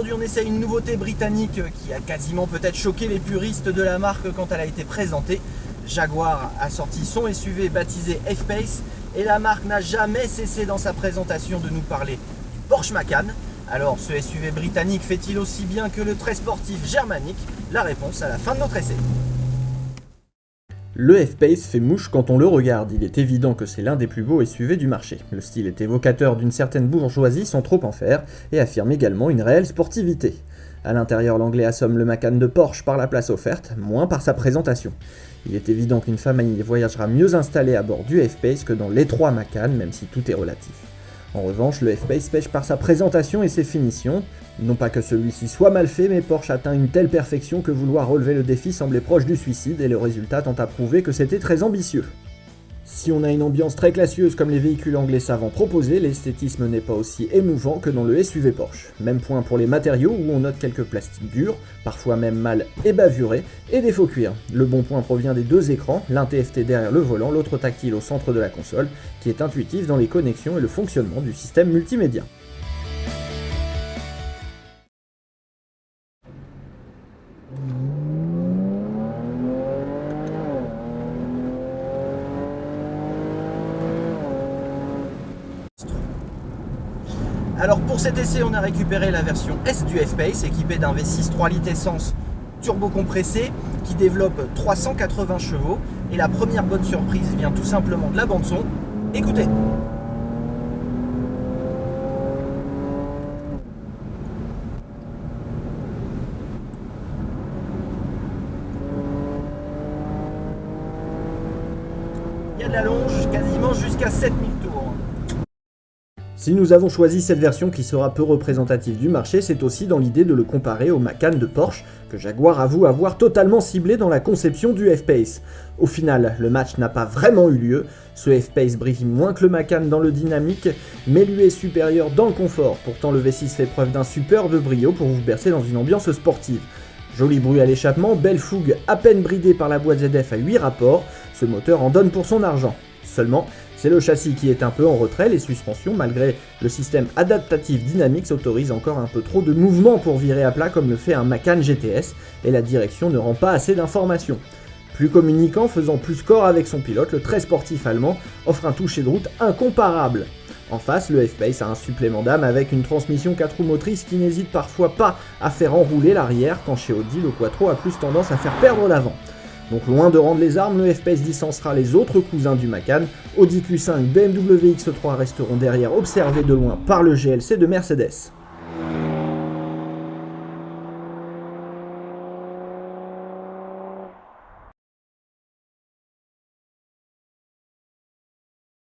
aujourd'hui on essaie une nouveauté britannique qui a quasiment peut-être choqué les puristes de la marque quand elle a été présentée. Jaguar a sorti son SUV baptisé F-Pace et la marque n'a jamais cessé dans sa présentation de nous parler du Porsche Macan. Alors ce SUV britannique fait-il aussi bien que le très sportif germanique? La réponse à la fin de notre essai. Le F-Pace fait mouche quand on le regarde, il est évident que c'est l'un des plus beaux SUV du marché. Le style est évocateur d'une certaine bourgeoisie sans trop en faire, et affirme également une réelle sportivité. A l'intérieur, l'anglais assomme le Macan de Porsche par la place offerte, moins par sa présentation. Il est évident qu'une famille voyagera mieux installée à bord du F-Pace que dans l'étroit Macan, même si tout est relatif. En revanche, le F-Pace pêche par sa présentation et ses finitions. Non pas que celui-ci soit mal fait, mais Porsche atteint une telle perfection que vouloir relever le défi semblait proche du suicide et le résultat tend à prouver que c'était très ambitieux. Si on a une ambiance très classieuse comme les véhicules anglais savent en proposer, l'esthétisme n'est pas aussi émouvant que dans le SUV Porsche. Même point pour les matériaux où on note quelques plastiques durs, parfois même mal et bavurés, et des faux cuirs. Le bon point provient des deux écrans, l'un TFT derrière le volant, l'autre tactile au centre de la console, qui est intuitif dans les connexions et le fonctionnement du système multimédia. Alors pour cet essai, on a récupéré la version S du F-Pace équipée d'un V6 3 litres essence turbo-compressé qui développe 380 chevaux. Et la première bonne surprise vient tout simplement de la bande-son. Écoutez. Il y a de la longe, quasiment jusqu'à 7000 tours. Si nous avons choisi cette version qui sera peu représentative du marché, c'est aussi dans l'idée de le comparer au Macan de Porsche, que Jaguar avoue avoir totalement ciblé dans la conception du F-Pace. Au final, le match n'a pas vraiment eu lieu, ce F-Pace brille moins que le Macan dans le dynamique, mais lui est supérieur dans le confort. Pourtant le V6 fait preuve d'un superbe brio pour vous bercer dans une ambiance sportive. Joli bruit à l'échappement, belle fougue à peine bridée par la boîte ZF à 8 rapports, ce moteur en donne pour son argent. Seulement, c'est le châssis qui est un peu en retrait, les suspensions, malgré le système adaptatif Dynamics, autorisent encore un peu trop de mouvement pour virer à plat comme le fait un Macan GTS, et la direction ne rend pas assez d'informations. Plus communicant, faisant plus corps avec son pilote, le très sportif allemand offre un toucher de route incomparable. En face, le F-Pace a un supplément d'âme avec une transmission 4 roues motrices qui n'hésite parfois pas à faire enrouler l'arrière, quand chez Audi, le Quattro a plus tendance à faire perdre l'avant. Donc loin de rendre les armes, le F-Pace distancera les autres cousins du Macan. Audi Q5, BMW X3 resteront derrière observés de loin par le GLC de Mercedes.